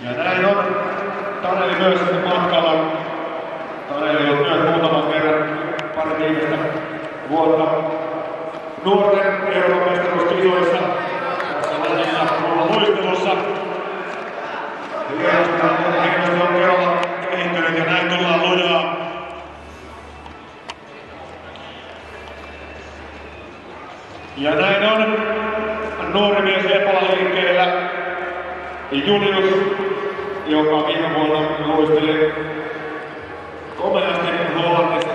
Ja näin on. Taneli myös matkalla. Taneli on myös muutaman kerran pari viimeistä vuotta nuorten Euroopan mestaruuskisoissa tässä lajissa luistelussa. Hienosti on Kerola kehittynyt ja näin tullaan lujaa. Ja näin on nuori mies Lepola liikkeellä. Julius, joka viime vuonna luisteli komeasti Hollannissa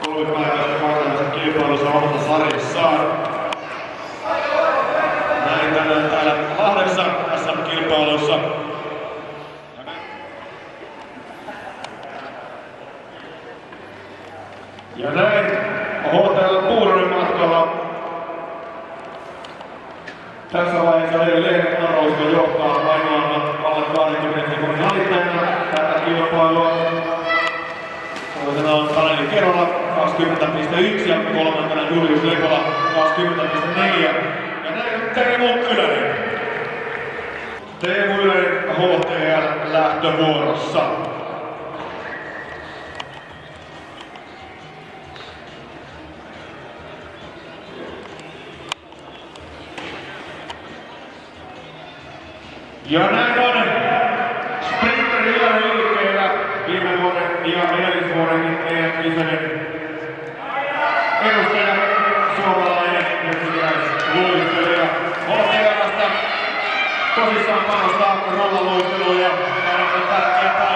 kolmipäiväisessä kansallisessa kilpailussa omassa sarjassaan. Näin tänään täällä Lahdessa SM-kilpailussa. Ja näin HTL Puuronin matkalla. Tässä vaiheessa edelleen Arauska johtaa ainoana alle 20 sekunnin alitteena tätä kilpailua. Toisena on Taneli Kerola 20.1 ja kolmantena Julius Lepola 20.4. Ja näin Teemu Ylönen. Teemu Ylönen HTL lähtövuorossa. Ja näin on Sprinter Ylönen liikkeellä viime vuoden ja edellisvuoden EM-kisojen edustaja, suomalainen luistelija. HTL:stä tosissaan panostaa rollaluisteluun ja on tärkeä